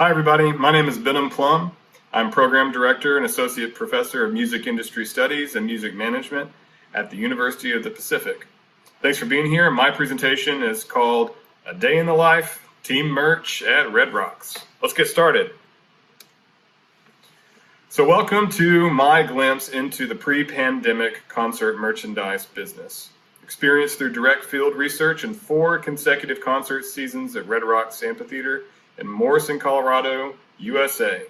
Hi everybody, my name is Benom Plumb. I'm Program Director and Associate Professor of Music Industry Studies and Music Management at the University of the Pacific. Thanks for being here. My presentation is called A Day in the Life, Team Merch at Red Rocks. Let's get started. So welcome to my glimpse into the pre-pandemic concert merchandise business. Experienced through direct field research and 4 consecutive concert seasons at Red Rocks Amphitheater in Morrison, Colorado, USA.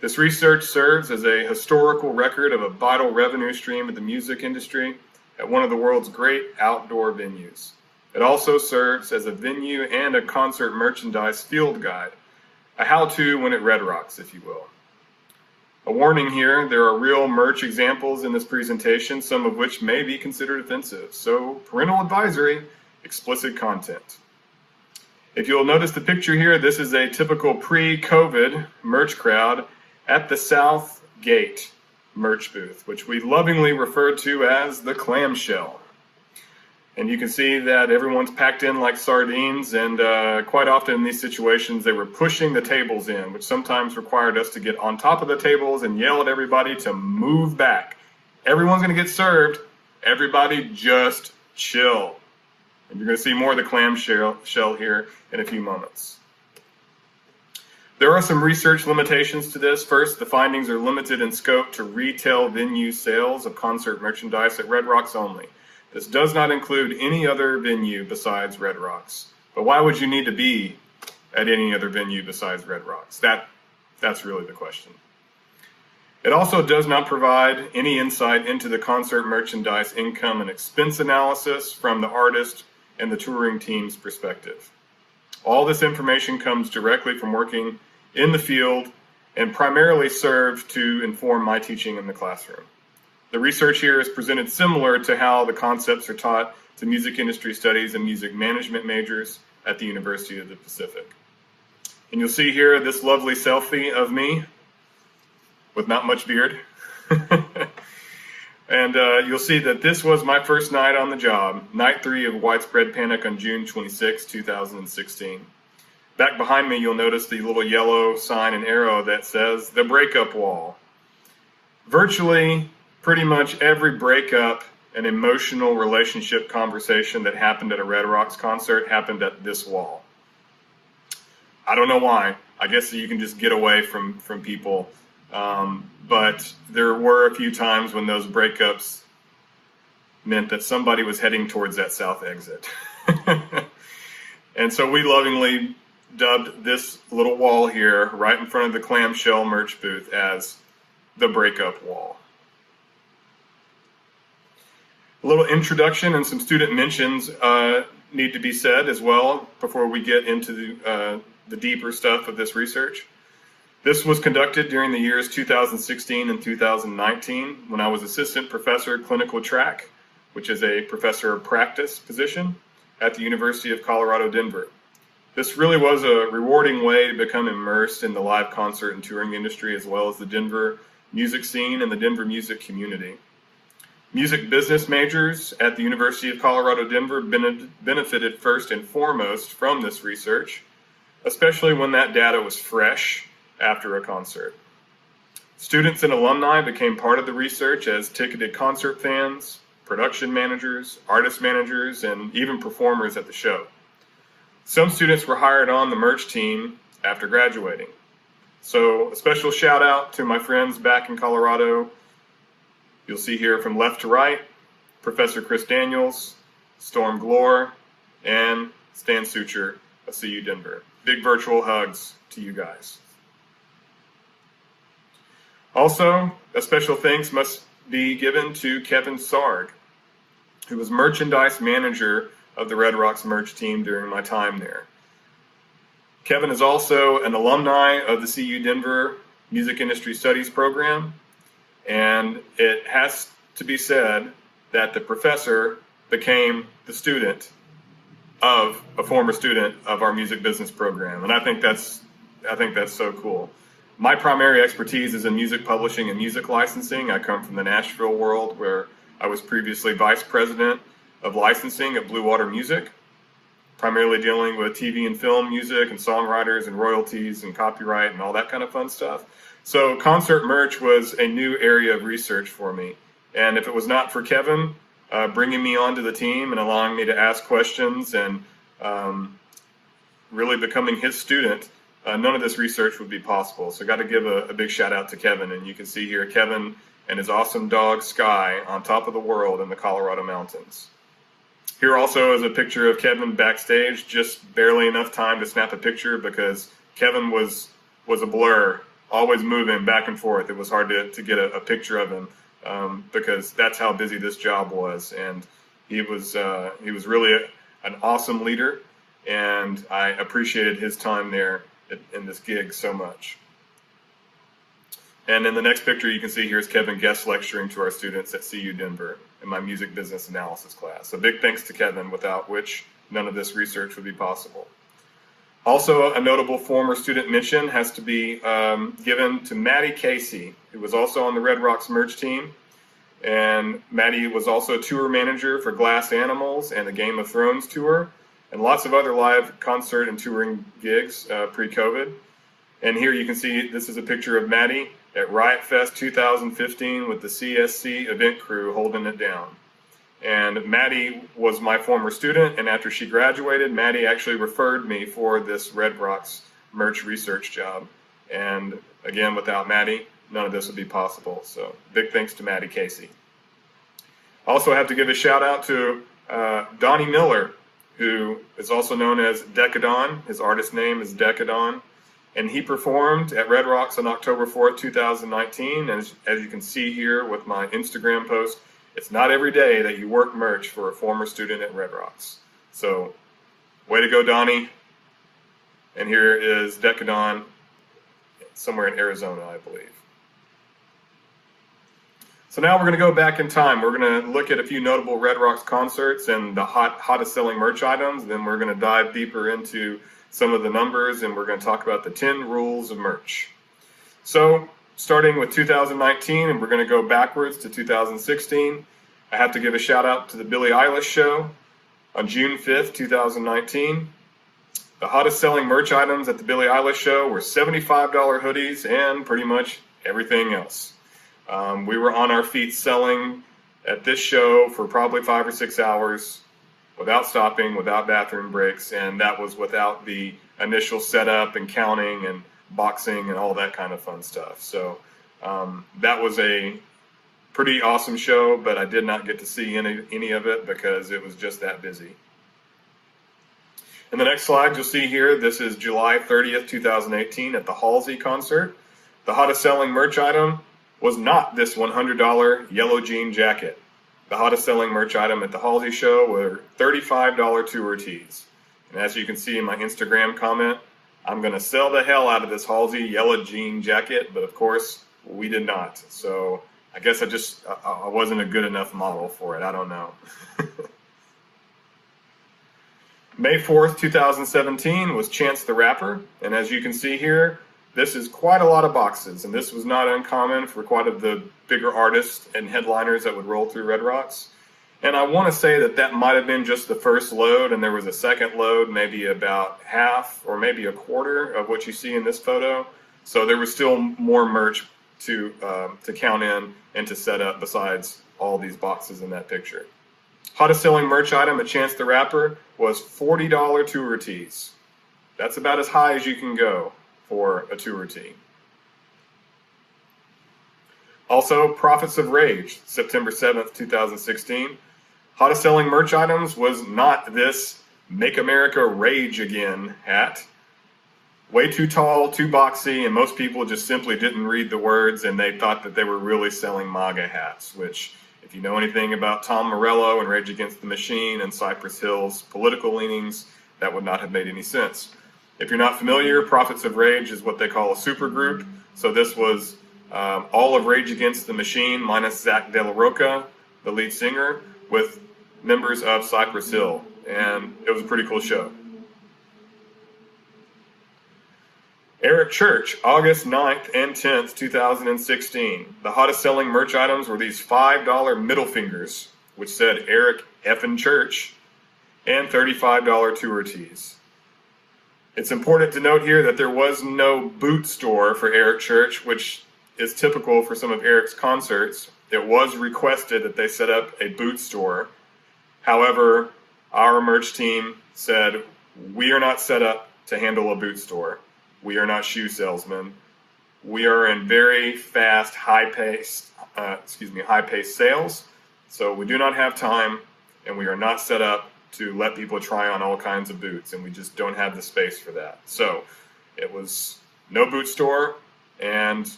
This research serves as a historical record of a vital revenue stream of the music industry at one of the world's great outdoor venues. It also serves as a venue and a concert merchandise field guide, a how-to when at Red Rocks, if you will. A warning here, there are real merch examples in this presentation, some of which may be considered offensive, so parental advisory, explicit content. If you'll notice the picture here, this is a typical pre-COVID merch crowd at the South Gate merch booth, which we lovingly refer to as the clamshell. And you can see that everyone's packed in like sardines, and quite often in these situations they were pushing the tables in, which sometimes required us to get on top of the tables and yell at everybody to move back. Everyone's going to get served. Everybody just chill. And you're going to see more of the clamshell here in a few moments. There are some research limitations to this. First, the findings are limited in scope to retail venue sales of concert merchandise at Red Rocks only. This does not include any other venue besides Red Rocks. But why would you need to be at any other venue besides Red Rocks? That's really the question. It also does not provide any insight into the concert merchandise income and expense analysis from the artist and the touring team's perspective. All this information comes directly from working in the field and primarily served to inform my teaching in the classroom. The research here is presented similar to how the concepts are taught to music industry studies and music management majors at the University of the Pacific. And you'll see here this lovely selfie of me with not much beard. And you'll see that this was my first night on the job, night 3 of Widespread Panic on June 26, 2016. Back behind me, you'll notice the little yellow sign and arrow that says the Breakup Wall. Virtually, pretty much every breakup and emotional relationship conversation that happened at a Red Rocks concert happened at this wall. I don't know why. I guess you can just get away from people. But there were a few times when those breakups meant that somebody was heading towards that south exit. And so we lovingly dubbed this little wall here right in front of the clamshell merch booth as the Breakup Wall. A little introduction and some student mentions need to be said as well before we get into the deeper stuff of this research. This was conducted during the years 2016 and 2019 when I was Assistant Professor of Clinical Track, which is a professor of practice position at the University of Colorado, Denver. This really was a rewarding way to become immersed in the live concert and touring industry, as well as the Denver music scene and the Denver music community. Music business majors at the University of Colorado, Denver benefited first and foremost from this research, especially when that data was fresh after a concert. Students and alumni became part of the research as ticketed concert fans, production managers, artist managers, and even performers at the show. Some students were hired on the merch team after graduating. So a special shout out to my friends back in Colorado. You'll see here from left to right, Professor Chris Daniels, Storm Glore, and Stan Sucher of CU Denver. Big virtual hugs to you guys. Also, a special thanks must be given to Kevin Sarg, who was merchandise manager of the Red Rocks merch team during my time there. Kevin is also an alumni of the CU Denver Music Industry Studies program, and it has to be said that the professor became the student of a former student of our music business program, and I think that's so cool. My primary expertise is in music publishing and music licensing. I come from the Nashville world, where I was previously vice president of licensing at Blue Water Music. primarily dealing with TV and film music and songwriters and royalties and copyright and all that kind of fun stuff. So concert merch was a new area of research for me. And if it was not for Kevin bringing me onto the team and allowing me to ask questions and really becoming his student, none of this research would be possible. So I got to give a big shout out to Kevin. And you can see here Kevin and his awesome dog Sky on top of the world in the Colorado mountains. Here also is a picture of Kevin backstage, just barely enough time to snap a picture because Kevin was a blur, always moving back and forth. It was hard to get a picture of him because that's how busy this job was. And he was really an awesome leader, and I appreciated his time there in this gig so much. And in the next picture, you can see here's Kevin guest lecturing to our students at CU Denver in my music business analysis class. So big thanks to Kevin, without which none of this research would be possible. Also, a notable former student mention has to be given to Maddie Casey, who was also on the Red Rocks merch team. And Maddie was also a tour manager for Glass Animals and the Game of Thrones tour, and lots of other live concert and touring gigs pre-COVID. And here you can see this is a picture of Maddie at Riot Fest 2015 with the CSC event crew holding it down. And Maddie was my former student, and after she graduated, Maddie actually referred me for this Red Rocks merch research job. And again, without Maddie, none of this would be possible. So big thanks to Maddie Casey. I also have to give a shout out to Donnie Miller, who is also known as Decadon. His artist name is Decadon. And he performed at Red Rocks on October 4th, 2019. And as you can see here with my Instagram post, it's not every day that you work merch for a former student at Red Rocks. So way to go, Donnie. And here is Decadon, somewhere in Arizona, I believe. So now we're going to go back in time. We're going to look at a few notable Red Rocks concerts and the hottest selling merch items. Then we're going to dive deeper into some of the numbers, and we're going to talk about the 10 rules of merch. So starting with 2019, and we're going to go backwards to 2016, I have to give a shout out to the Billie Eilish show on June 5th, 2019. The hottest selling merch items at the Billie Eilish show were $75 hoodies and pretty much everything else. We were on our feet selling at this show for probably 5 or 6 hours without stopping, without bathroom breaks, and that was without the initial setup and counting and boxing and all that kind of fun stuff. So that was a pretty awesome show, but I did not get to see any of it because it was just that busy. In the next slide, you'll see here, this is July 30th, 2018 at the Halsey Concert. The hottest selling merch item was not this $100 yellow jean jacket. The hottest selling merch item at the Halsey show were $35 tour tees. And as you can see in my Instagram comment, I'm going to sell the hell out of this Halsey yellow jean jacket, but of course, we did not. So I guess I wasn't a good enough model for it. I don't know. May 4th, 2017 was Chance the Rapper. And as you can see here, this is quite a lot of boxes, and this was not uncommon for quite of the bigger artists and headliners that would roll through Red Rocks. And I want to say that might have been just the first load, and there was a second load, maybe about half or maybe a quarter of what you see in this photo. So there was still more merch to count in and to set up besides all these boxes in that picture. Hottest selling merch item at Chance the Rapper was $40 tour tees. That's about as high as you can go for a tour tee. Also, Prophets of Rage, September 7th, 2016. Hottest selling merch items was not this Make America Rage Again hat. Way too tall, too boxy, and most people just simply didn't read the words and they thought that they were really selling MAGA hats, which, if you know anything about Tom Morello and Rage Against the Machine and Cypress Hill's political leanings, that would not have made any sense. If you're not familiar, Prophets of Rage is what they call a supergroup. So this was all of Rage Against the Machine minus Zach De La Rocha, the lead singer, with members of Cypress Hill. And it was a pretty cool show. Eric Church, August 9th and 10th, 2016. The hottest selling merch items were these $5 middle fingers, which said Eric effing Church. and $35 tour tees. It's important to note here that there was no boot store for Eric Church, which is typical for some of Eric's concerts. It was requested that they set up a boot store. However, our merch team said, we are not set up to handle a boot store. We are not shoe salesmen. We are in very fast, high-paced sales. So we do not have time, and we are not set up to let people try on all kinds of boots, and we just don't have the space for that. So it was no boot store, and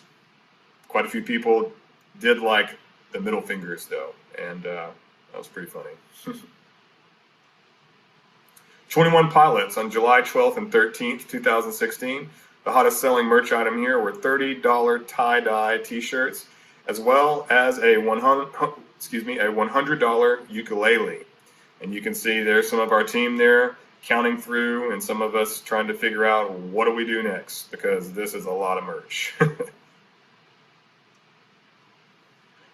quite a few people did like the middle fingers, though, and that was pretty funny. 21 Pilots on July 12th and 13th, 2016. The hottest selling merch item here were $30 tie-dye t-shirts, as well as a $100 ukulele. And you can see there's some of our team there counting through, and some of us trying to figure out what do we do next, because this is a lot of merch.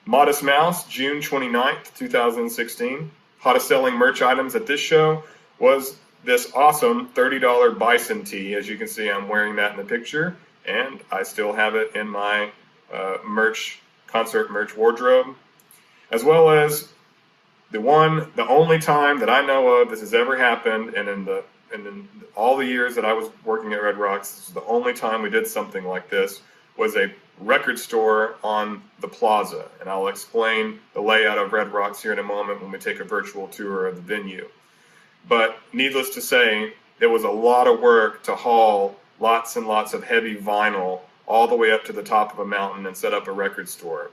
Modest Mouse, June 29th, 2016. Hottest selling merch items at this show was this awesome $30 bison tee. As you can see, I'm wearing that in the picture, and I still have it in my concert merch wardrobe, as well as the only time that I know of this has ever happened, and in all the years that I was working at Red Rocks, this is the only time we did something like this, was a record store on the plaza. And I'll explain the layout of Red Rocks here in a moment when we take a virtual tour of the venue. But needless to say, there was a lot of work to haul lots and lots of heavy vinyl all the way up to the top of a mountain and set up a record store.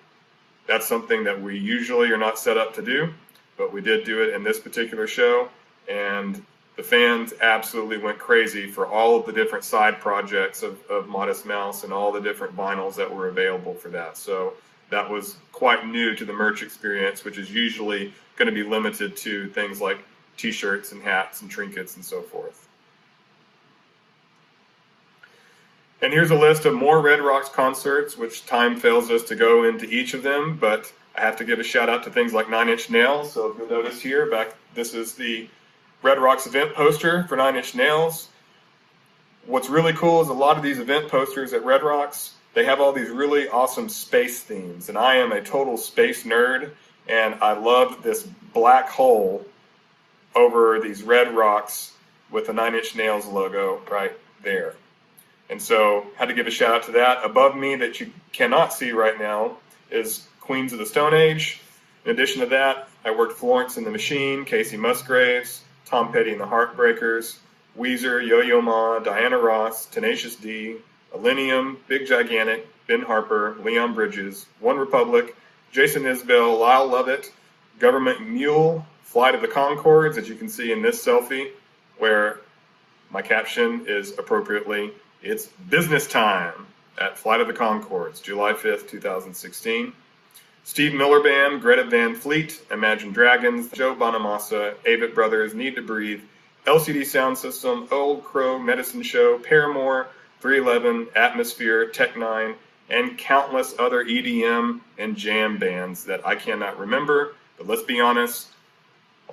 That's something that we usually are not set up to do, but we did do it in this particular show, and the fans absolutely went crazy for all of the different side projects of Modest Mouse and all the different vinyls that were available for that. So that was quite new to the merch experience, which is usually going to be limited to things like t-shirts and hats and trinkets and so forth. And here's a list of more Red Rocks concerts, which time fails us to go into each of them, but I have to give a shout out to things like Nine Inch Nails. So if you'll notice here, this is the Red Rocks event poster for Nine Inch Nails. What's really cool is a lot of these event posters at Red Rocks, they have all these really awesome space themes, and I am a total space nerd, and I love this black hole over these Red Rocks with the Nine Inch Nails logo right there. And so had to give a shout out to that. Above me that you cannot see right now is Queens of the Stone Age. In addition to that, I worked Florence and the Machine, Casey Musgraves, Tom Petty and the Heartbreakers, Weezer, Yo-Yo Ma, Diana Ross, Tenacious D, Millennium, Big Gigantic, Ben Harper, Leon Bridges, One Republic, Jason Isbell, Lyle Lovett, Government Mule, Flight of the Conchords, as you can see in this selfie, where my caption is appropriately, "It's business time" at Flight of the Conchords, July 5th, 2016. Steve Miller Band, Greta Van Fleet, Imagine Dragons, Joe Bonamassa, Avett Brothers, Need to Breathe, LCD Sound System, Old Crow, Medicine Show, Paramore, 311, Atmosphere, Tech Nine, and countless other EDM and jam bands that I cannot remember. But let's be honest,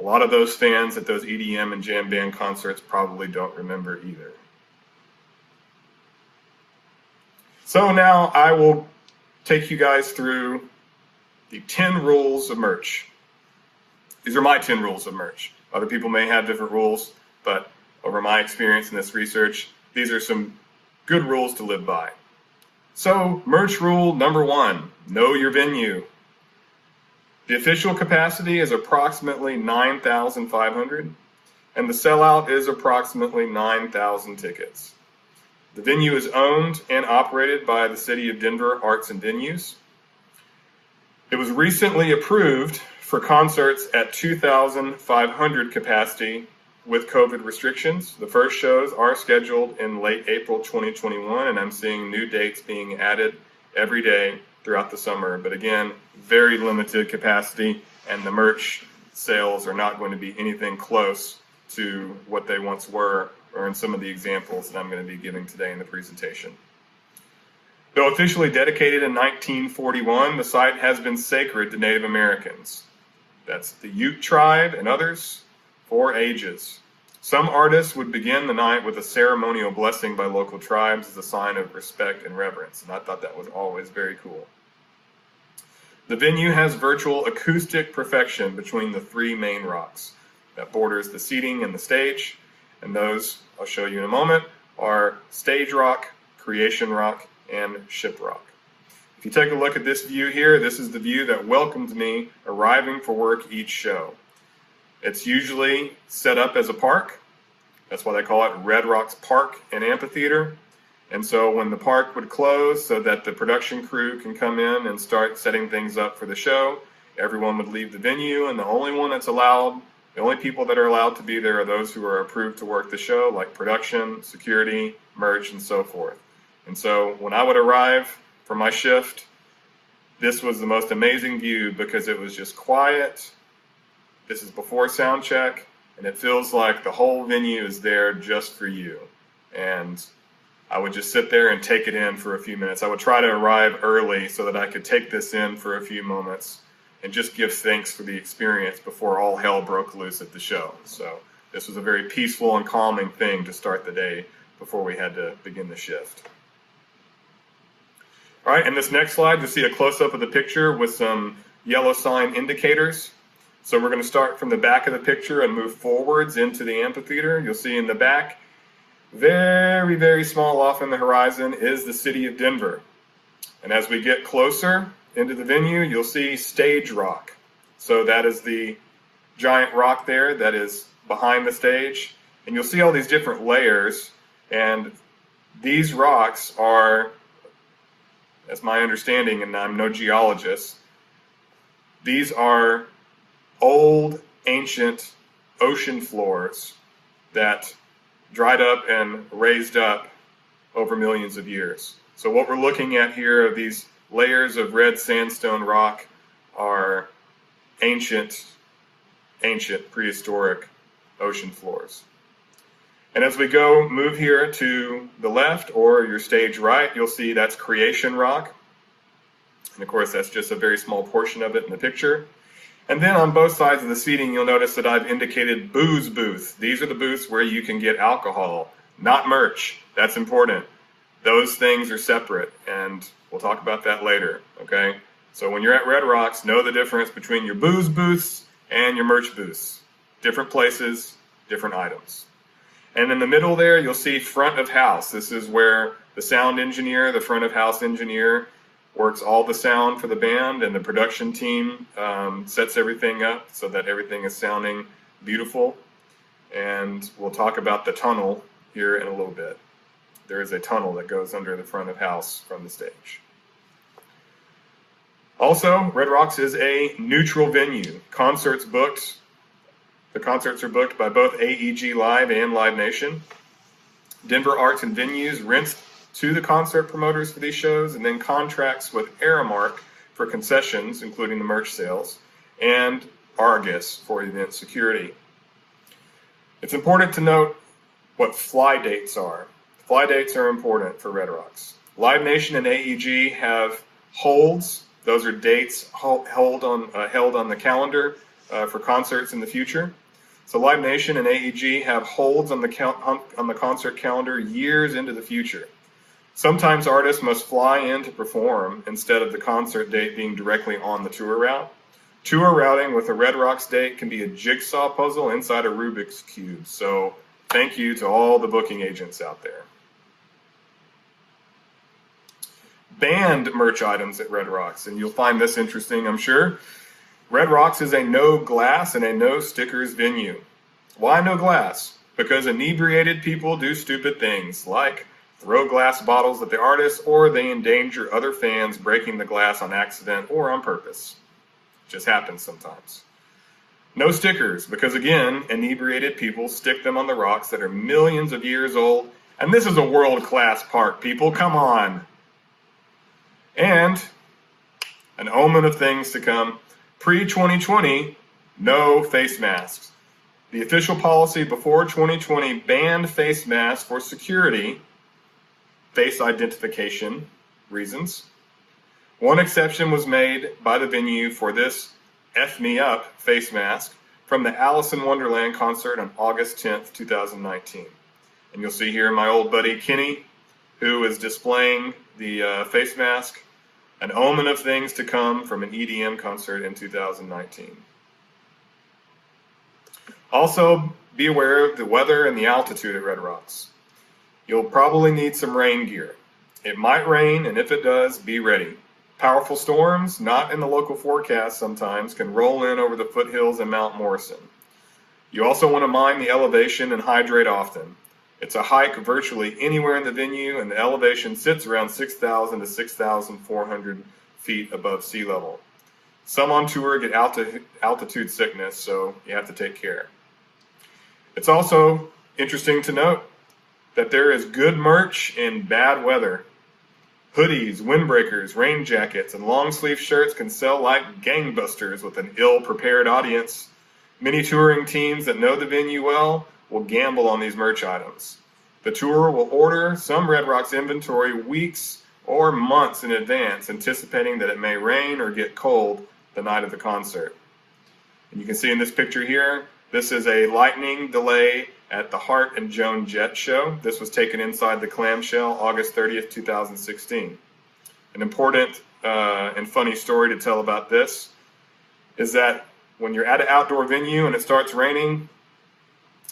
a lot of those fans at those EDM and jam band concerts probably don't remember either. So now I will take you guys through the 10 rules of merch. These are my 10 rules of merch. Other people may have different rules, but over my experience in this research, these are some good rules to live by. So, merch rule number 1, know your venue. The official capacity is approximately 9,500, and the sellout is approximately 9,000 tickets. The venue is owned and operated by the City of Denver Arts and Venues. It was recently approved for concerts at 2,500 capacity with COVID restrictions. The first shows are scheduled in late April 2021, and I'm seeing new dates being added every day throughout the summer. But again, very limited capacity, and the merch sales are not going to be anything close to what they once were, or in some of the examples that I'm going to be giving today in the presentation. Though officially dedicated in 1941, the site has been sacred to Native Americans. That's the Ute tribe and others for ages. Some artists would begin the night with a ceremonial blessing by local tribes as a sign of respect and reverence, and I thought that was always very cool. The venue has virtual acoustic perfection between the three main rocks that borders the seating and the stage, and those, I'll show you in a moment, are stage rock, creation rock, and ship rock. If you take a look at this view here, this is the view that welcomed me arriving for work each show. It's usually set up as a park. That's why they call it Red Rocks Park and Amphitheater. And so when the park would close so that the production crew can come in and start setting things up for the show, everyone would leave the venue, and the only people that are allowed to be there are those who are approved to work the show, like production, security, merch, and so forth. And so when I would arrive for my shift, this was the most amazing view because it was just quiet. This is before sound check, and it feels like the whole venue is there just for you. And I would just sit there and take it in for a few minutes. I would try to arrive early so that I could take this in for a few moments and just give thanks for the experience before all hell broke loose at the show. So this was a very peaceful and calming thing to start the day before we had to begin the shift. All right, in this next slide, you'll see a close-up of the picture with some yellow sign indicators. So we're going to start from the back of the picture and move forwards into the amphitheater. You'll see in the back, very, very small off in the horizon, is the city of Denver. And as we get closer into the venue, you'll see stage rock. So that is the giant rock there that is behind the stage. And you'll see all these different layers. And these rocks are, as my understanding, and I'm no geologist, these are old, ancient ocean floors that dried up and raised up over millions of years. So what we're looking at here are these layers of red sandstone rock are ancient prehistoric ocean floors. And as we move here to the left or your stage right, you'll see that's creation rock. And of course, that's just a very small portion of it in the picture. And then on both sides of the seating, you'll notice that I've indicated booze booths. These are the booths where you can get alcohol, not merch. That's important. Those things are separate, and we'll talk about that later, okay? So when you're at Red Rocks, know the difference between your booze booths and your merch booths. Different places, different items. And in the middle there, you'll see front of house. This is where the sound engineer, the front of house engineer, works all the sound for the band, and the production team sets everything up so that everything is sounding beautiful. And we'll talk about the tunnel here in a little bit. There is a tunnel that goes under the front of house from the stage. Also, Red Rocks is a neutral venue. The concerts are booked by both AEG Live and Live Nation. Denver Arts and Venues rents to the concert promoters for these shows, and then contracts with Aramark for concessions, including the merch sales, and Argus for event security. It's important to note what fly dates are. Fly dates are important for Red Rocks. Live Nation and AEG have holds. Those are dates held on the calendar for concerts in the future. So Live Nation and AEG have holds on the concert calendar years into the future. Sometimes artists must fly in to perform instead of the concert date being directly on the tour route. Tour routing with a Red Rocks date can be a jigsaw puzzle inside a Rubik's Cube. So thank you to all the booking agents out there. Band merch items at Red Rocks, and you'll find this interesting, I'm sure. Red Rocks is a no glass and a no stickers venue. Why no glass? Because inebriated people do stupid things like throw glass bottles at the artist, or they endanger other fans breaking the glass on accident or on purpose. It just happens sometimes. No stickers, because again, inebriated people stick them on the rocks that are millions of years old, and this is a world-class park, people, come on. And an omen of things to come, pre-2020, no face masks. The official policy before 2020 banned face masks for security, face identification reasons. One exception was made by the venue for this F me up face mask from the Alice in Wonderland concert on August 10th, 2019. And you'll see here my old buddy Kenny, who is displaying the face mask, an omen of things to come from an EDM concert in 2019. Also, be aware of the weather and the altitude at Red Rocks. You'll probably need some rain gear. It might rain, and if it does, be ready. Powerful storms, not in the local forecast sometimes, can roll in over the foothills and Mount Morrison. You also want to mind the elevation and hydrate often. It's a hike virtually anywhere in the venue, and the elevation sits around 6,000 to 6,400 feet above sea level. Some on tour get altitude sickness, so you have to take care. It's also interesting to note that there is good merch in bad weather. Hoodies, windbreakers, rain jackets, and long sleeve shirts can sell like gangbusters with an ill-prepared audience. Many touring teams that know the venue well will gamble on these merch items. The tour will order some Red Rocks inventory weeks or months in advance, anticipating that it may rain or get cold the night of the concert. And you can see in this picture here, this is a lightning delay at the Hart and Joan Jett show. This was taken inside the clamshell August 30th, 2016. An important and funny story to tell about this is that when you're at an outdoor venue and it starts raining,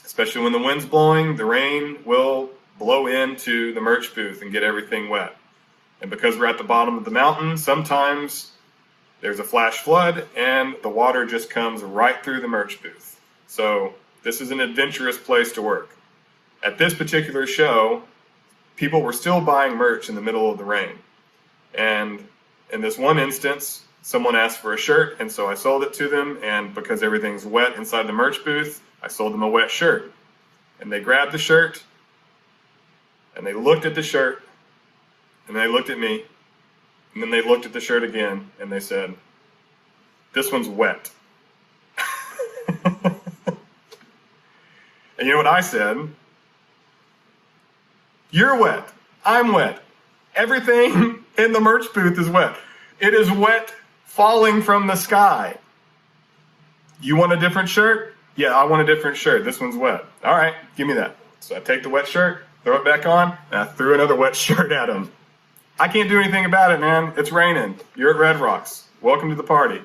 especially when the wind's blowing, the rain will blow into the merch booth and get everything wet. And because we're at the bottom of the mountain, sometimes there's a flash flood and the water just comes right through the merch booth. So this is an adventurous place to work. At this particular show, people were still buying merch in the middle of the rain. And in this one instance, someone asked for a shirt, and so I sold it to them, and because everything's wet inside the merch booth, I sold them a wet shirt. And they grabbed the shirt, and they looked at the shirt, and they looked at me, and then they looked at the shirt again, and they said, "This one's wet." And you know what I said? "You're wet. I'm wet. Everything in the merch booth is wet. It is wet falling from the sky. You want a different shirt? Yeah, I want a different shirt. This one's wet. All right, give me that." So I take the wet shirt, throw it back on, and I threw another wet shirt at him. I can't do anything about it, man. It's raining. You're at Red Rocks. Welcome to the party.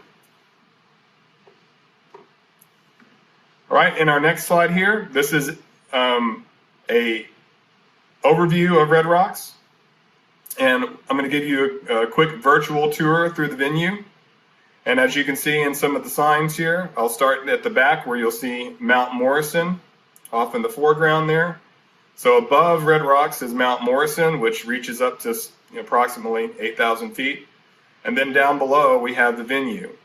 All right, in our next slide here, this is a overview of Red Rocks. And I'm going to give you a quick virtual tour through the venue. And as you can see in some of the signs here, I'll start at the back where you'll see Mount Morrison off in the foreground there. So above Red Rocks is Mount Morrison, which reaches up to approximately 8,000 feet. And then down below we have the venue.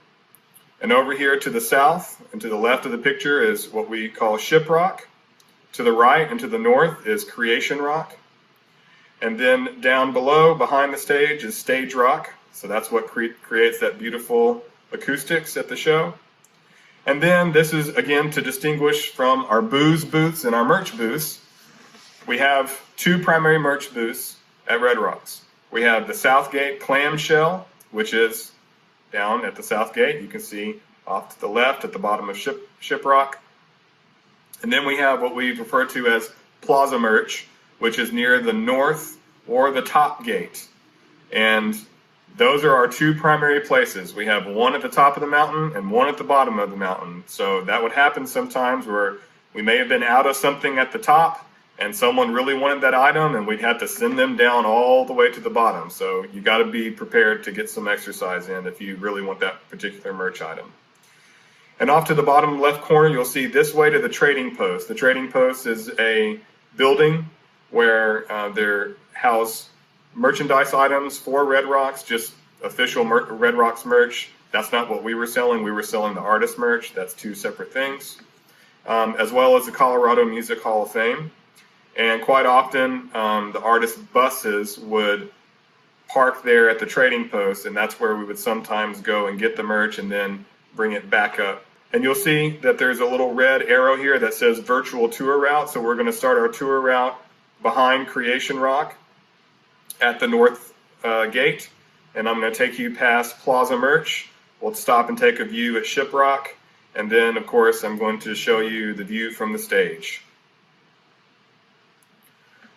And over here to the south and to the left of the picture is what we call Ship Rock. To the right and to the north is Creation Rock. And then down below, behind the stage, is Stage Rock. So that's what creates that beautiful acoustics at the show. And then this is, again, to distinguish from our booze booths and our merch booths. We have two primary merch booths at Red Rocks. We have the Southgate Clamshell, which is down at the South Gate. You can see off to the left at the bottom of Ship Rock. And then we have what we refer to as Plaza Merch, which is near the north or the top gate. And those are our two primary places. We have one at the top of the mountain and one at the bottom of the mountain. So that would happen sometimes where we may have been out of something at the top and someone really wanted that item and we'd have to send them down all the way to the bottom. So you got to be prepared to get some exercise in if you really want that particular merch item. And off to the bottom left corner, you'll see this way to the Trading Post. The Trading Post is a building where they're house merchandise items for Red Rocks, just official Red Rocks merch. That's not what we were selling. We were selling the artist merch. That's two separate things. As well as the Colorado Music Hall of Fame. And quite often, the artist buses would park there at the Trading Post, and that's where we would sometimes go and get the merch and then bring it back up. And you'll see that there's a little red arrow here that says virtual tour route. So we're going to start our tour route behind Creation Rock at the north gate. And I'm going to take you past Plaza Merch. We'll stop and take a view at Ship Rock. And then, of course, I'm going to show you the view from the stage.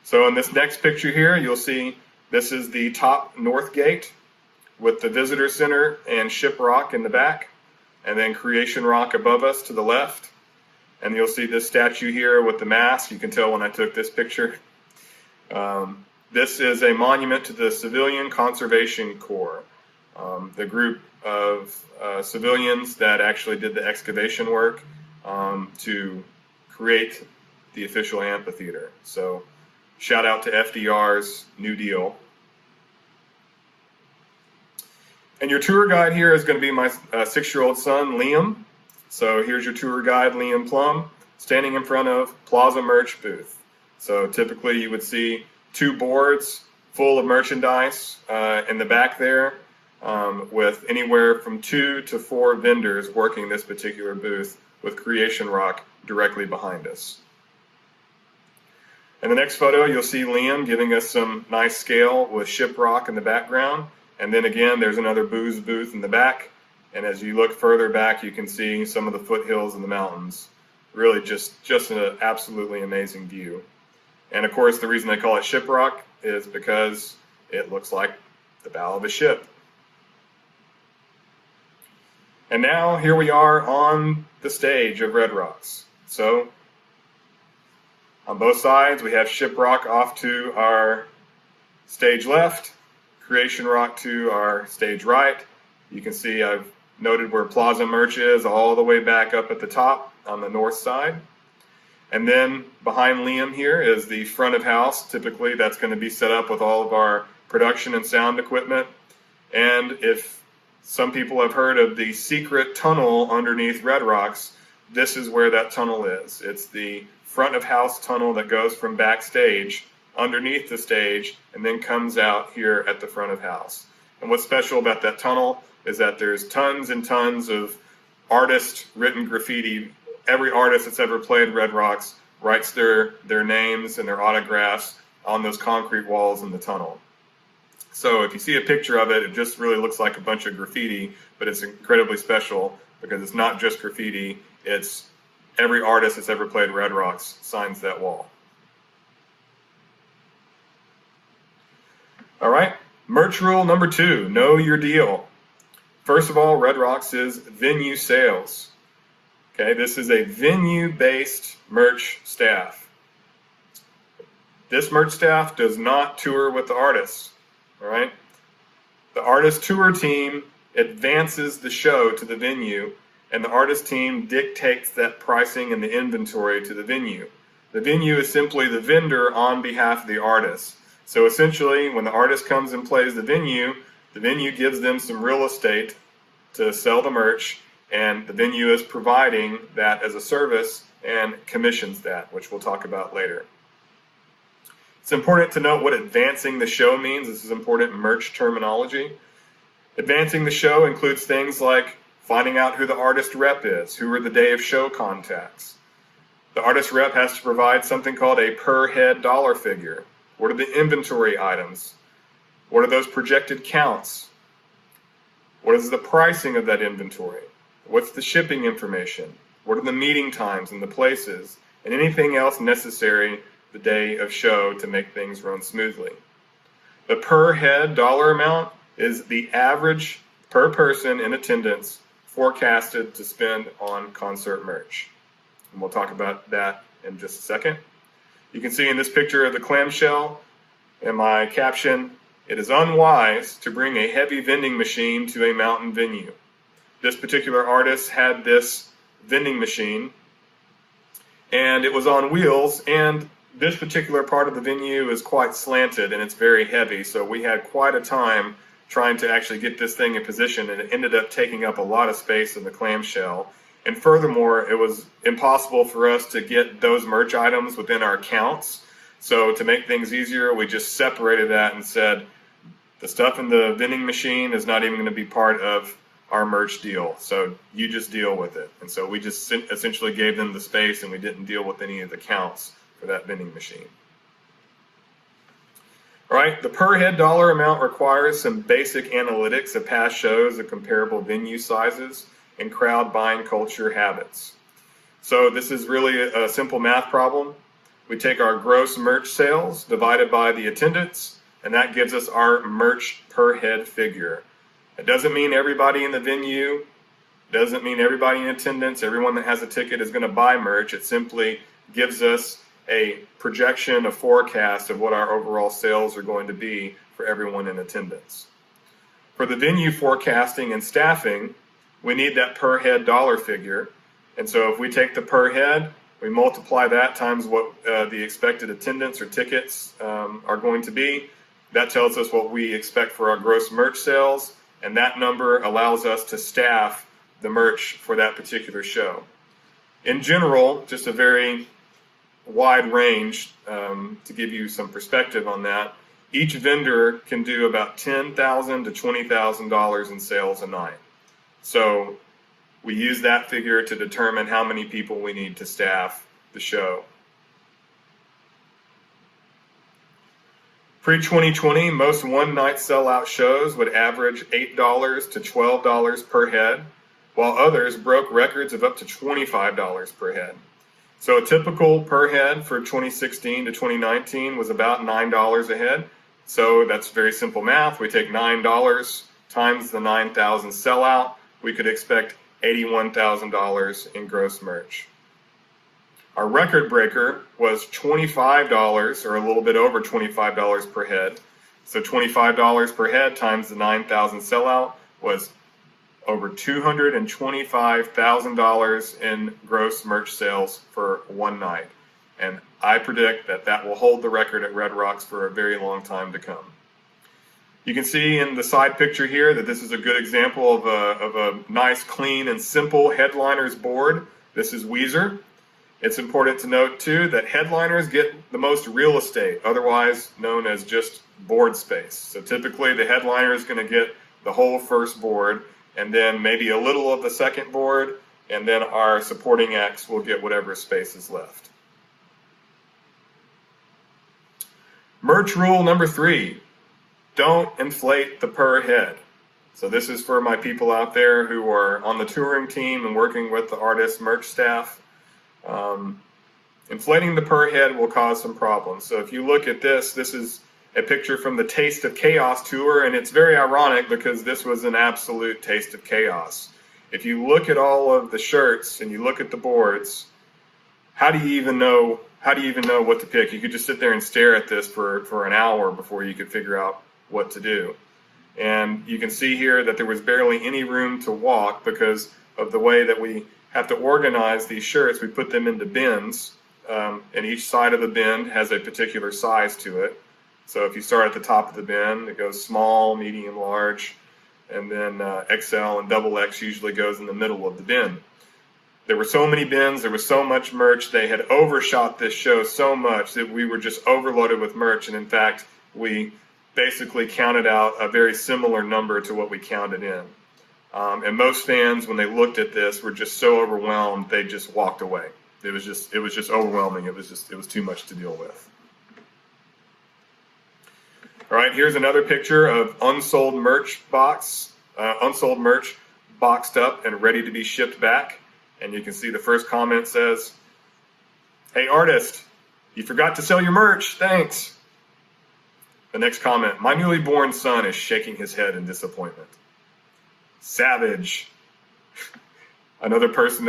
So in this next picture here, you'll see this is the top north gate with the visitor center and Ship Rock in the back, and then Creation Rock above us to the left. And you'll see this statue here with the mask. You can tell when I took this picture. This is a monument to the Civilian Conservation Corps, the group of civilians that actually did the excavation work to create the official amphitheater. So shout out to FDR's New Deal. And your tour guide here is going to be my 6-year-old son, Liam. So here's your tour guide, Benom Plumb, standing in front of Plaza Merch booth. So typically you would see 2 boards full of merchandise in the back there, with anywhere from 2 to 4 vendors working this particular booth with Creation Rock directly behind us. In the next photo, you'll see Liam giving us some nice scale with Ship Rock in the background. And then again, there's another booze booth in the back. And as you look further back, you can see some of the foothills and the mountains. Really just an absolutely amazing view. And of course, the reason they call it Ship Rock is because it looks like the bow of a ship. And now here we are on the stage of Red Rocks. So on both sides, we have Ship Rock off to our stage left, Creation Rock to our stage right. You can see I've noted where Plaza Merch is all the way back up at the top on the north side. And then behind Liam here is the front of house. Typically that's going to be set up with all of our production and sound equipment. And if some people have heard of the secret tunnel underneath Red Rocks, this is where that tunnel is. It's the front of house tunnel that goes from backstage underneath the stage and then comes out here at the front of house. And what's special about that tunnel is that there's tons and tons of artist written graffiti. Every artist that's ever played Red Rocks writes their names and their autographs on those concrete walls in the tunnel. So if you see a picture of it, it just really looks like a bunch of graffiti, but it's incredibly special because it's not just graffiti, it's every artist that's ever played Red Rocks signs that wall. All right, merch rule number 2, know your deal. First of all, Red Rocks is venue sales. Okay, this is a venue-based merch staff. This merch staff does not tour with the artists, all right? The artist tour team advances the show to the venue, and the artist team dictates that pricing and the inventory to the venue. The venue is simply the vendor on behalf of the artist. So essentially, when the artist comes and plays the venue gives them some real estate to sell the merch, and the venue is providing that as a service and commissions that, which we'll talk about later. It's important to note what advancing the show means. This is important merch terminology. Advancing the show includes things like finding out who the artist rep is, who are the day of show contacts. The artist rep has to provide something called a per head dollar figure. What are the inventory items? What are those projected counts? What is the pricing of that inventory? What's the shipping information? What are the meeting times and the places? And anything else necessary the day of show to make things run smoothly. The per head dollar amount is the average per person in attendance forecasted to spend on concert merch. And we'll talk about that in just a second. You can see in this picture of the clamshell and my caption, "It is unwise to bring a heavy vending machine to a mountain venue." This particular artist had this vending machine and it was on wheels, and this particular part of the venue is quite slanted and it's very heavy, so we had quite a time trying to actually get this thing in position, and it ended up taking up a lot of space in the clamshell. And furthermore, it was impossible for us to get those merch items within our counts. So to make things easier, we just separated that and said, the stuff in the vending machine is not even going to be part of our merch deal. So you just deal with it. And so we just essentially gave them the space, and we didn't deal with any of the counts for that vending machine. All right, the per head dollar amount requires some basic analytics of past shows of comparable venue sizes and crowd buying culture habits. So this is really a simple math problem. We take our gross merch sales divided by the attendance, and that gives us our merch per head figure. It doesn't mean everybody in the venue, doesn't mean everybody in attendance, everyone that has a ticket is going to buy merch. It simply gives us a projection, a forecast of what our overall sales are going to be for everyone in attendance. For the venue forecasting and staffing, we need that per head dollar figure. And so if we take the per head, we multiply that times what the expected attendance or tickets are going to be. That tells us what we expect for our gross merch sales, and that number allows us to staff the merch for that particular show. In general, just a very wide range to give you some perspective on that. Each vendor can do about $10,000 to $20,000 in sales a night. So we use that figure to determine how many people we need to staff the show. Pre-2020, most one-night sellout shows would average $8 to $12 per head, while others broke records of up to $25 per head. So a typical per head for 2016 to 2019 was about $9 a head. So that's very simple math. We take $9 times the 9,000 sellout. We could expect $81,000 in gross merch. Our record breaker was $25, or a little bit over $25 per head. So $25 per head times the 9,000 sellout was over $225,000 in gross merch sales for one night. And I predict that that will hold the record at Red Rocks for a very long time to come. You can see in the side picture here that this is a good example of a nice, clean, and simple headliners board. This is Weezer. It's important to note, too, that headliners get the most real estate, otherwise known as just board space. So typically the headliner is going to get the whole first board, and then maybe a little of the second board, and then our supporting acts will get whatever space is left. Merch rule number 3, don't inflate the per head. So this is for my people out there who are on the touring team and working with the artist merch staff. Inflating the per head will cause some problems. So if you look at this, this is a picture from the Taste of Chaos tour, and it's very ironic because this was an absolute taste of chaos. If you look at all of the shirts and you look at the boards, how do you even know what to pick? You could just sit there and stare at this for an hour before you could figure out what to do. And you can see here that there was barely any room to walk because of the way that we have to organize these shirts. We put them into bins, and each side of the bin has a particular size to it. So if you start at the top of the bin, it goes small, medium, large, and then XL and XX usually goes in the middle of the bin. There were so many bins, there was so much merch, they had overshot this show so much that we were just overloaded with merch, and in fact, we basically counted out a very similar number to what we counted in. And most fans, when they looked at this, were just so overwhelmed, they just walked away. It was just overwhelming. It was too much to deal with. All right, here's another picture of unsold merch boxed up and ready to be shipped back. And you can see the first comment says, "Hey artist, you forgot to sell your merch, thanks." The next comment, "My newly born son is shaking his head in disappointment." Savage. Another person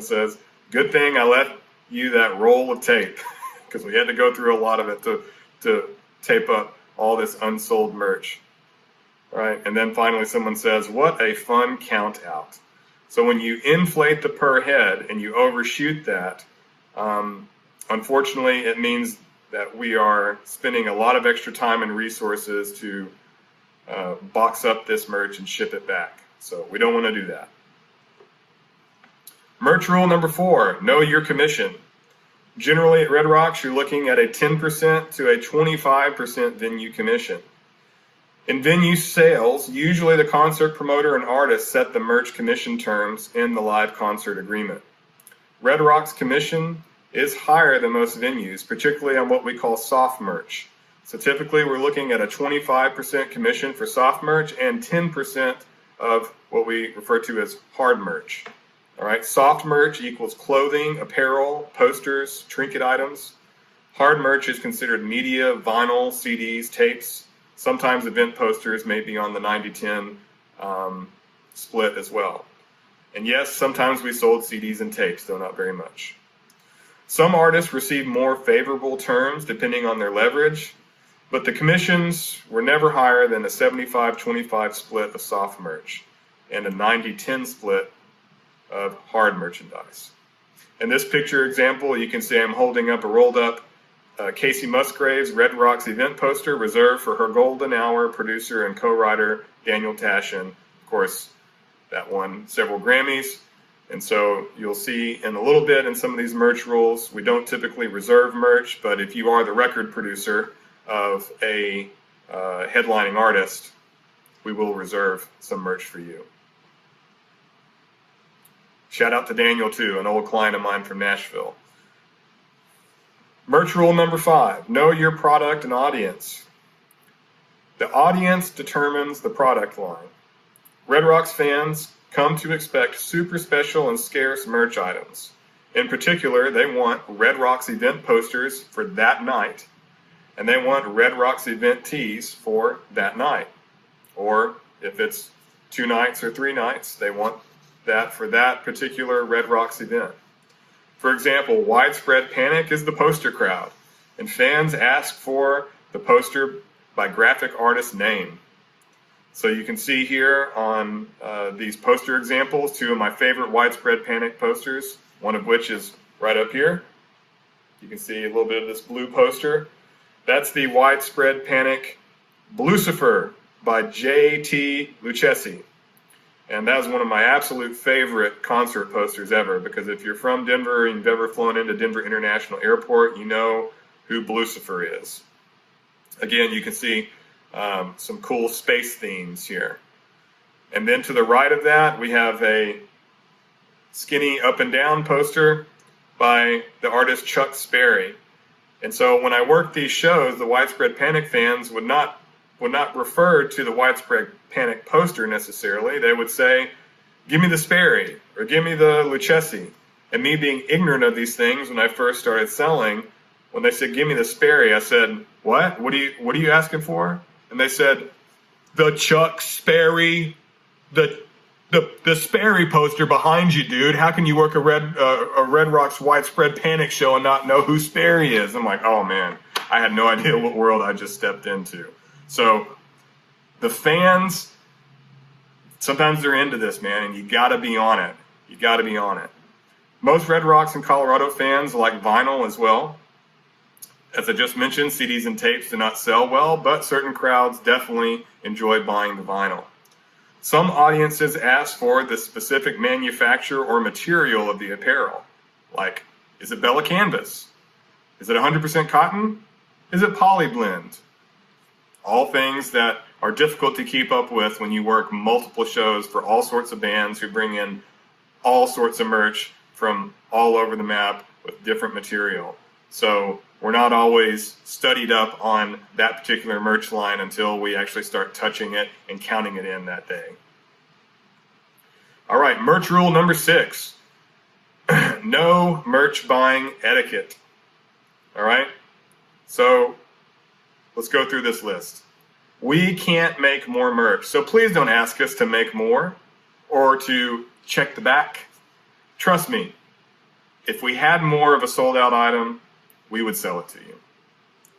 says, "Good thing I left you that roll of tape," because we had to go through a lot of it to tape up all this unsold merch. All right, and then finally someone says, "What a fun count out." So when you inflate the per head and you overshoot that, unfortunately it means that we are spending a lot of extra time and resources to box up this merch and ship it back. So we don't want to do that. Merch rule number 4, know your commission. Generally at Red Rocks, you're looking at a 10% to a 25% venue commission. In venue sales, usually the concert promoter and artist set the merch commission terms in the live concert agreement. Red Rocks commission is higher than most venues, particularly on what we call soft merch. So typically we're looking at a 25% commission for soft merch and 10% of what we refer to as hard merch. All right, soft merch equals clothing, apparel, posters, trinket items. Hard merch is considered media, vinyl, CDs, tapes. Sometimes event posters may be on the 90-10 split as well. And yes, sometimes we sold CDs and tapes, though not very much. Some artists received more favorable terms depending on their leverage, but the commissions were never higher than a 75-25 split of soft merch and a 90-10 split of hard merchandise. In this picture example, you can see I'm holding up a rolled up Casey Musgraves Red Rocks event poster reserved for her golden hour producer and co-writer Daniel Tashin. Of course, that won several Grammys. And so you'll see in a little bit in some of these merch rules, we don't typically reserve merch, but if you are the record producer of a headlining artist, we will reserve some merch for you. Shout out to Daniel too, an old client of mine from Nashville. Merch rule number 5, know your product and audience. The audience determines the product line. Red Rocks fans come to expect super special and scarce merch items. In particular, they want Red Rocks event posters for that night, and they want Red Rocks event tees for that night. Or if it's 2 nights or 3 nights, they want that for that particular Red Rocks event. For example, widespread panic is the poster crowd, and fans ask for the poster by graphic artist name. So you can see here on these poster examples 2 of my favorite widespread panic posters, one of which is right up here. You can see a little bit of this blue poster. That's the widespread panic Blucifer by J.T. Lucchesi. And that was one of my absolute favorite concert posters ever, because if you're from Denver and you've ever flown into Denver International Airport, you know who Blucifer is. Again, you can see some cool space themes here. And then to the right of that, we have a skinny up and down poster by the artist Chuck Sperry. And so when I worked these shows, the Widespread Panic fans would not refer to the Widespread Panic poster necessarily. They would say, give me the Sperry or give me the Lucchesi. And me being ignorant of these things when I first started selling, when they said, give me the Sperry, I said, what? What are you asking for? And they said, the Chuck Sperry, the Sperry poster behind you, dude. How can you work a Red Rocks Widespread Panic show and not know who Sperry is? I'm like, oh man, I had no idea what world I just stepped into. So the fans, sometimes they're into this, man, and you got to be on it. You got to be on it. Most Red Rocks and Colorado fans like vinyl as well. As I just mentioned, CDs and tapes do not sell well, but certain crowds definitely enjoy buying the vinyl. Some audiences ask for the specific manufacturer or material of the apparel. Like, is it Bella Canvas? Is it 100% cotton? Is it poly blend? All things that are difficult to keep up with when you work multiple shows for all sorts of bands who bring in all sorts of merch from all over the map with different material. So we're not always studied up on that particular merch line until we actually start touching it and counting it in that day. All right, merch rule number 6. No merch buying etiquette. All right, so let's go through this list. We can't make more merch, so please don't ask us to make more or to check the back. Trust me, if we had more of a sold out item, we would sell it to you.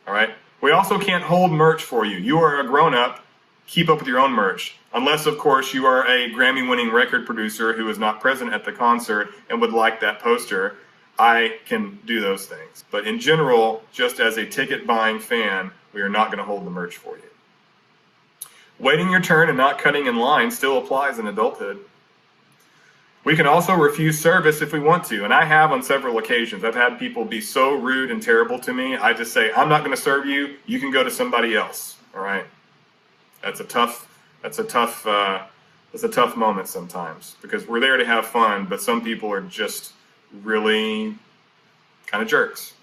All right? We also can't hold merch for you. You are a grown-up. Keep up with your own merch. Unless, of course, you are a Grammy-winning record producer who is not present at the concert and would like that poster. I can do those things. But in general, just as a ticket-buying fan, we are not going to hold the merch for you. Waiting your turn and not cutting in line still applies in adulthood. We can also refuse service if we want to, and I have on several occasions. I've had people be so rude and terrible to me, I just say, I'm not going to serve you, you can go to somebody else, all right? That's a tough moment sometimes, because we're there to have fun, but some people are just really kind of jerks.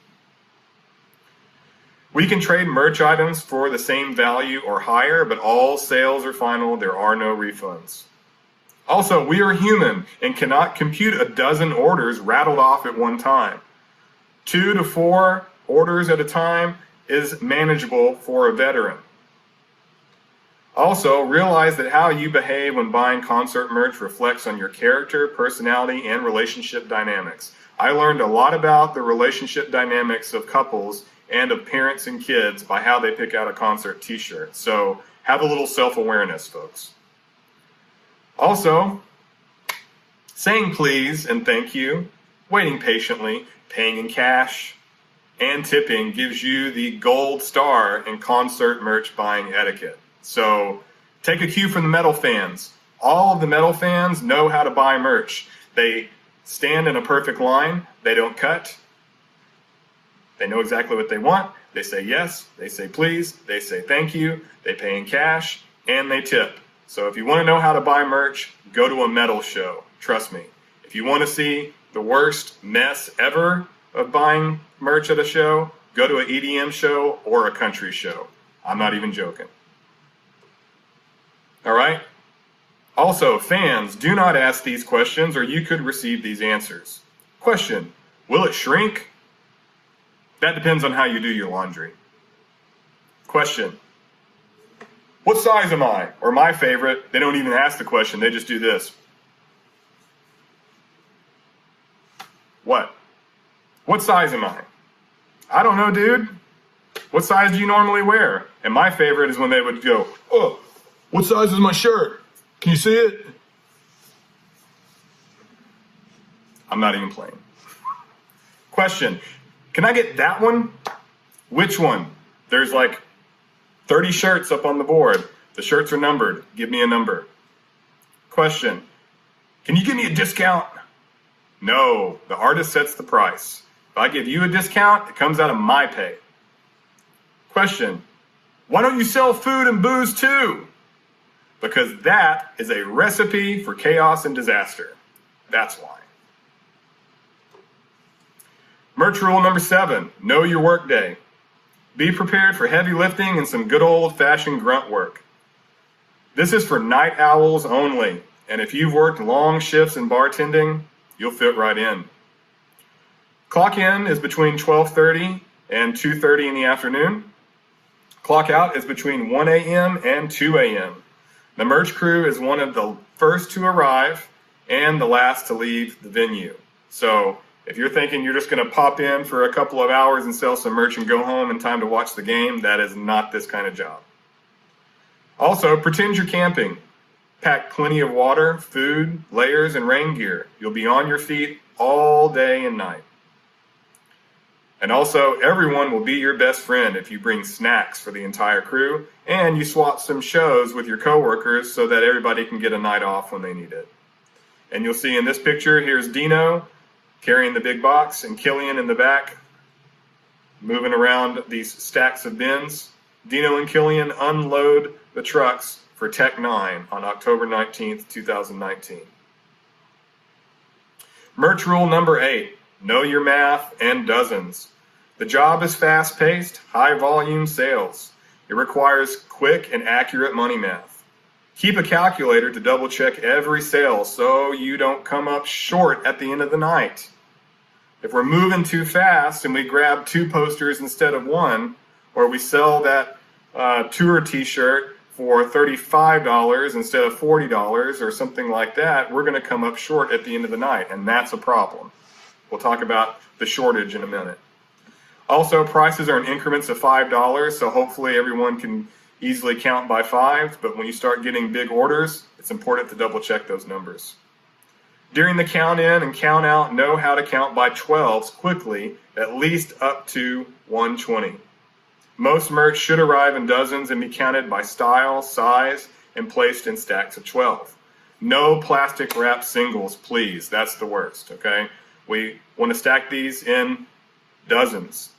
We can trade merch items for the same value or higher, but all sales are final. There are no refunds. Also, we are human and cannot compute a dozen orders rattled off at one time. 2 to 4 orders at a time is manageable for a veteran. Also, realize that how you behave when buying concert merch reflects on your character, personality, and relationship dynamics. I learned a lot about the relationship dynamics of couples and of parents and kids by how they pick out a concert t-shirt. So have a little self-awareness, folks. Also, saying please and thank you, waiting patiently, paying in cash, and tipping gives you the gold star in concert merch buying etiquette. So take a cue from the metal fans. All of the metal fans know how to buy merch. They stand in a perfect line. They don't cut. They know exactly what they want. They say yes, they say please, they say thank you, they pay in cash, and they tip. So if you want to know how to buy merch, go to a metal show. Trust me. If you want to see the worst mess ever of buying merch at a show, go to an EDM show or a country show. I'm not even joking. All right? Also, fans, do not ask these questions or you could receive these answers. Question: will it shrink? That depends on how you do your laundry. Question: what size am I? Or my favorite, they don't even ask the question, they just do this. What? What size am I? I don't know, dude. What size do you normally wear? And my favorite is when they would go, oh, what size is my shirt? Can you see it? I'm not even playing. Question: can I get that one? Which one? There's like 30 shirts up on the board. The shirts are numbered. Give me a number. Question: can you give me a discount? No, the artist sets the price. If I give you a discount, it comes out of my pay. Question: why don't you sell food and booze too? Because that is a recipe for chaos and disaster. That's why. Merch rule number 7, know your work day. Be prepared for heavy lifting and some good old-fashioned grunt work. This is for night owls only, and if you've worked long shifts in bartending, you'll fit right in. Clock in is between 12:30 and 2:30 in the afternoon. Clock out is between 1 a.m. and 2 a.m. The merch crew is one of the first to arrive and the last to leave the venue. So if you're thinking you're just going to pop in for a couple of hours and sell some merch and go home in time to watch the game, that is not this kind of job. Also, pretend you're camping. Pack plenty of water, food, layers, and rain gear. You'll be on your feet all day and night. And also, everyone will be your best friend if you bring snacks for the entire crew and you swap some shows with your coworkers so that everybody can get a night off when they need it. And you'll see in this picture, here's Dino carrying the big box and Killian in the back moving around these stacks of bins. Dino and Killian unload the trucks for Tech 9 on October 19th, 2019. Merch rule number 8. Know your math and dozens. The job is fast-paced, high-volume sales. It requires quick and accurate money math. Keep a calculator to double-check every sale so you don't come up short at the end of the night. If we're moving too fast and we grab 2 posters instead of 1, or we sell that tour t-shirt for $35 instead of $40 or something like that, we're going to come up short at the end of the night, and that's a problem. We'll talk about the shortage in a minute. Also, prices are in increments of $5, so hopefully everyone can easily count by 5, but when you start getting big orders, it's important to double check those numbers. During the count in and count out, know how to count by 12s quickly, at least up to 120. Most merch should arrive in dozens and be counted by style, size, and placed in stacks of 12. No plastic wrap singles, please. That's the worst, okay? We want to stack these in dozens.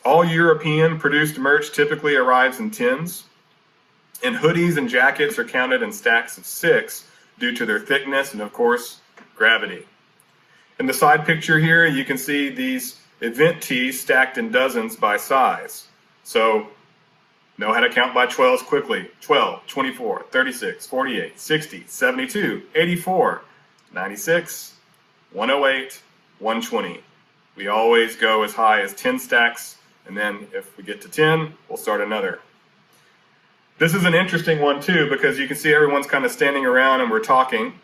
All European produced merch typically arrives in 10s, and hoodies and jackets are counted in stacks of 6 due to their thickness and, of course, gravity. In the side picture here, you can see these event tees stacked in dozens by size. So Know how to count by 12s quickly. 12, 24, 36, 48, 60, 72, 84, 96, 108, 120. We always go as high as 10 stacks, and then if we get to 10, we'll start another. This is an interesting one too, because you can see everyone's kind of standing around and we're talking.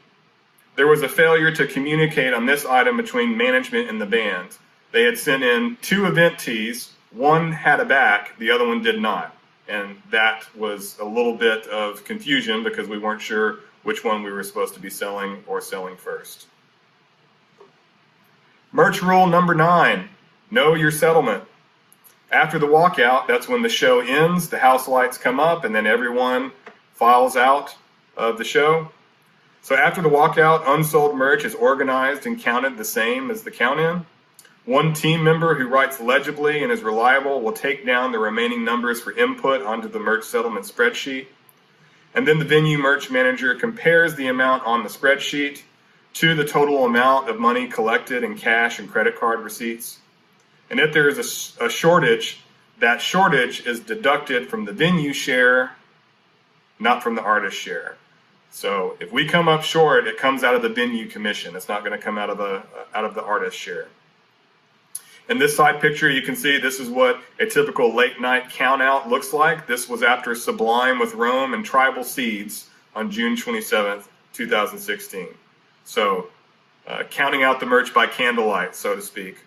There was a failure to communicate on this item between management and the band. They had sent in 2 event tees. One had a back, the other one did not. And that was a little bit of confusion because we weren't sure which one we were supposed to be selling or selling first. Merch rule number 9, know your settlement. After the walkout, that's when the show ends, the house lights come up, and then everyone files out of the show. So after the walkout, unsold merch is organized and counted the same as the count-in. One team member who writes legibly and is reliable will take down the remaining numbers for input onto the merch settlement spreadsheet. And then the venue merch manager compares the amount on the spreadsheet to the total amount of money collected in cash and credit card receipts. And if there is a shortage, that shortage is deducted from the venue share, not from the artist share. So if we come up short, it comes out of the venue commission. It's not going to come out of the artist share. In this side picture, you can see this is what a typical late night count out looks like. This was after Sublime with Rome and Tribal Seeds on June 27th, 2016. So counting out the merch by candlelight, so to speak,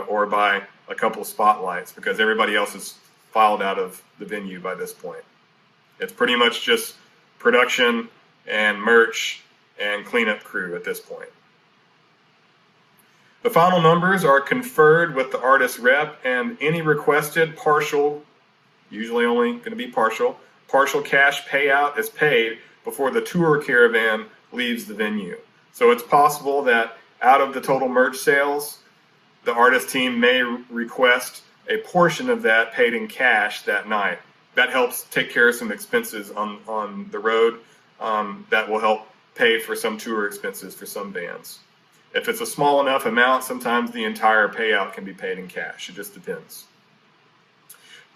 or by a couple of spotlights, because everybody else is filed out of the venue by this point. It's pretty much just production and merch and cleanup crew at this point. The final numbers are conferred with the artist rep, and any requested partial, usually only going to be partial cash payout is paid before the tour caravan leaves the venue. So it's possible that out of the total merch sales, the artist team may request a portion of that paid in cash that night. That helps take care of some expenses on the road. That will help pay for some tour expenses for some bands. If it's a small enough amount, sometimes the entire payout can be paid in cash. It just depends.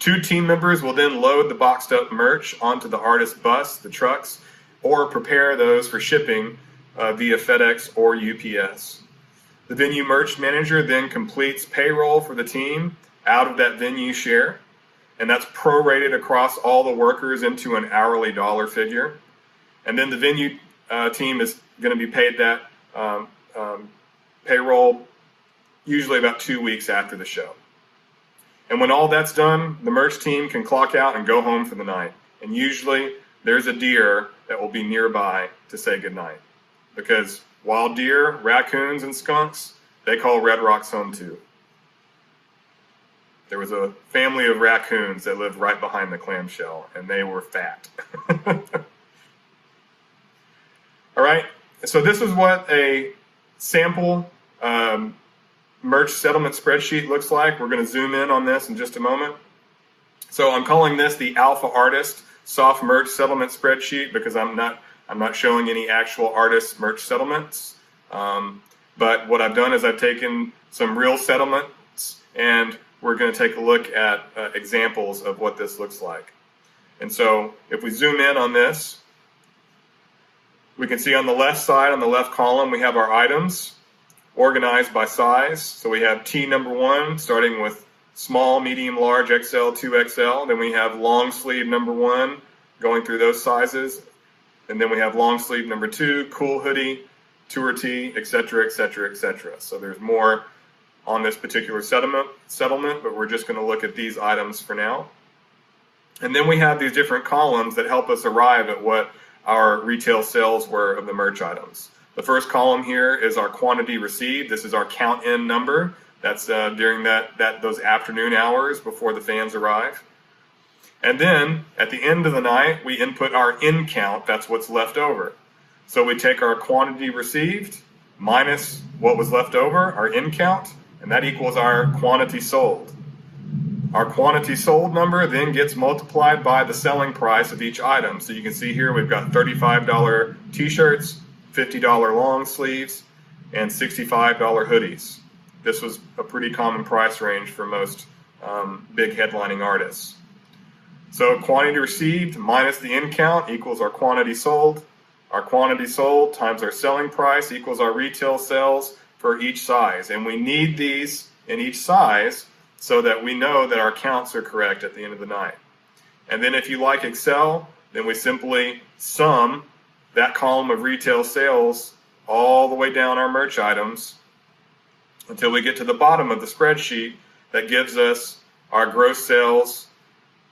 2 team members will then load the boxed up merch onto the artist bus, the trucks, or prepare those for shipping via FedEx or UPS. The venue merch manager then completes payroll for the team out of that venue share, and that's prorated across all the workers into an hourly dollar figure. And then the venue team is going to be paid that payroll usually about 2 weeks after the show. And when all that's done, the merch team can clock out and go home for the night. And usually there's a deer that will be nearby to say goodnight. Because wild deer, raccoons, and skunks, they call Red Rocks home too. There was a family of raccoons that lived right behind the clamshell, and they were fat. All right, so this is what a sample merch settlement spreadsheet looks like. We're going to zoom in on this in just a moment. So I'm calling this the Alpha Artist Soft Merch Settlement Spreadsheet because I'm not showing any actual artist merch settlements. But what I've done is I've taken some real settlements and we're going to take a look at examples of what this looks like. And so if we zoom in on this, we can see on the left side, on the left column, we have our items organized by size. So we have T number 1, starting with small, medium, large, XL, 2XL. Then we have long sleeve number 1, going through those sizes. And then we have long sleeve number 2, cool hoodie, tour tee, etc., etc., etc. So there's more on this particular settlement, but we're just going to look at these items for now. And then we have these different columns that help us arrive at what our retail sales were of the merch items. The first column here is our quantity received. This is our count in number. That's during those afternoon hours before the fans arrive. And then at the end of the night, we input our in count. That's what's left over. So we take our quantity received minus what was left over, our in count, and that equals our quantity sold. Our quantity sold number then gets multiplied by the selling price of each item. So you can see here we've got $35 t-shirts, $50 long sleeves, and $65 hoodies. This was a pretty common price range for most big headlining artists. So quantity received minus the in count equals our quantity sold. Our quantity sold times our selling price equals our retail sales for each size. And we need these in each size so that we know that our counts are correct at the end of the night. And then if you like Excel, then we simply sum that column of retail sales all the way down our merch items until we get to the bottom of the spreadsheet that gives us our gross sales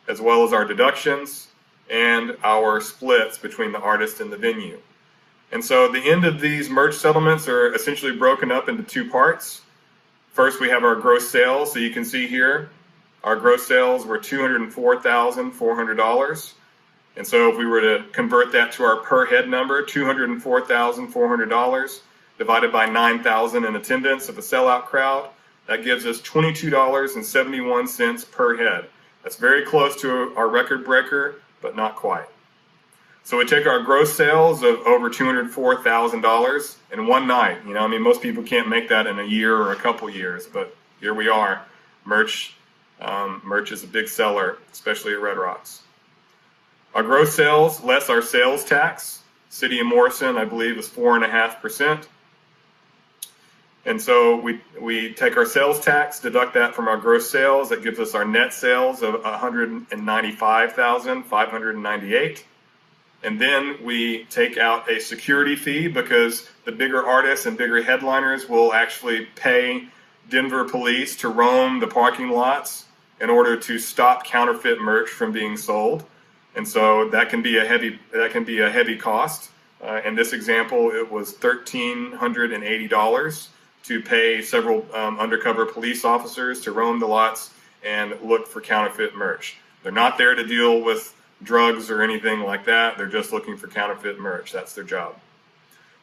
as well as our deductions and our splits between the artist and the venue. And so the end of these merch settlements are essentially broken up into two parts. First, we have our gross sales. So you can see here, our gross sales were $204,400. And so if we were to convert that to our per head number, $204,400 divided by 9,000 in attendance of a sellout crowd, that gives us $22.71 per head. That's very close to our record breaker, but not quite. So we take our gross sales of over $204,000 in one night. You know, I mean, most people can't make that in a year or a couple years, but here we are. Merch is a big seller, especially at Red Rocks. Our gross sales less our sales tax. City of Morrison, I believe, is 4.5%. And so we take our sales tax, deduct that from our gross sales. That gives us our net sales of $195,598. And then we take out a security fee because the bigger artists and bigger headliners will actually pay Denver police to roam the parking lots in order to stop counterfeit merch from being sold. And so that can be a heavy cost. In this example, it was $1,380 to pay several undercover police officers to roam the lots and look for counterfeit merch. They're not there to deal with drugs or anything like that. They're just looking for counterfeit merch. That's their job.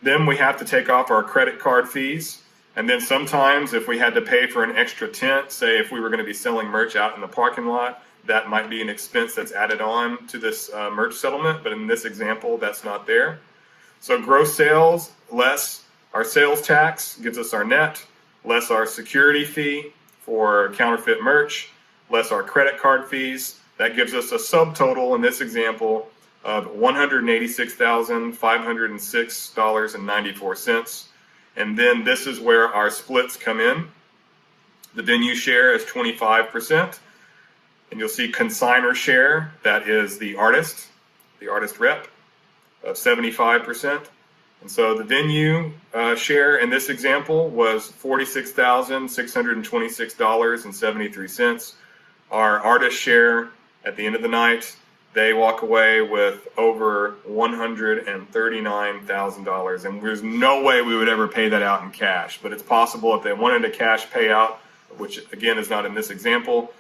Then we have to take off our credit card fees. And then sometimes if we had to pay for an extra tent, say if we were going to be selling merch out in the parking lot, that might be an expense that's added on to this merch settlement. But in this example, that's not there. So gross sales less our sales tax gives us our net, less our security fee for counterfeit merch, less our credit card fees. That gives us a subtotal in this example of $186,506.94. And then this is where our splits come in. The venue share is 25%. And you'll see consignor share, that is the artist rep, of 75%. And so the venue share in this example was $46,626.73. Our artist share at the end of the night, they walk away with over $139,000. And there's no way we would ever pay that out in cash. But it's possible if they wanted a cash payout, which again is not in this example,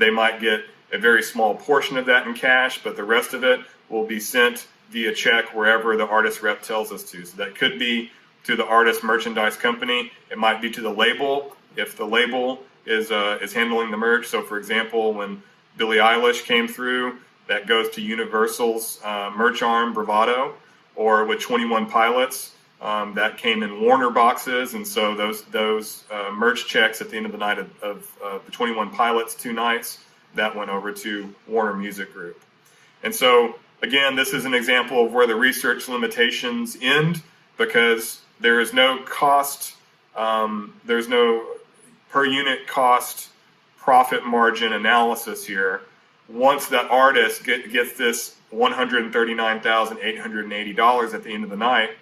they might get a very small portion of that in cash, but the rest of it will be sent via check wherever the artist rep tells us to. So that could be to the artist merchandise company. It might be to the label if the label is handling the merch. So for example, when Billie Eilish came through, that goes to Universal's merch arm, Bravado, or with 21 Pilots, that came in Warner boxes. And so those merch checks at the end of the night of the 21 Pilots 2 nights, that went over to Warner Music Group. And so again, this is an example of where the research limitations end because there is no cost, there's no per unit cost profit margin analysis here. Once that artist gets this $139,880 at the end of the night,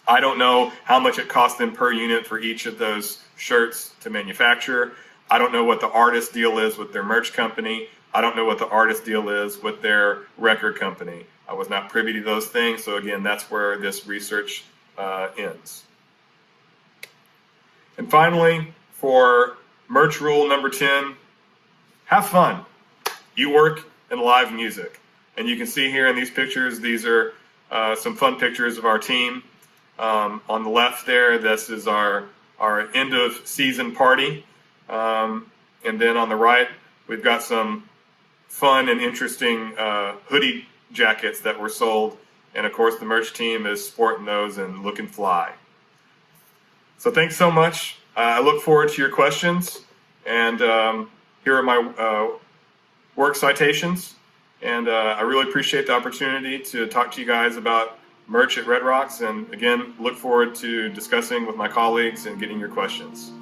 I don't know how much it cost them per unit for each of those shirts to manufacture. I don't know what the artist deal is with their merch company. I don't know what the artist deal is with their record company. I was not privy to those things. So again, that's where this research ends. And finally, for merch rule number 10, have fun. You work in live music. And you can see here in these pictures, these are some fun pictures of our team. On the left there, this is our end of season party. And then on the right, we've got some fun and interesting hoodie jackets that were sold. And of course, the merch team is sporting those and looking fly. So thanks so much. I look forward to your questions. And here are my work citations. And I really appreciate the opportunity to talk to you guys about merch at Red Rocks. And again, look forward to discussing with my colleagues and getting your questions.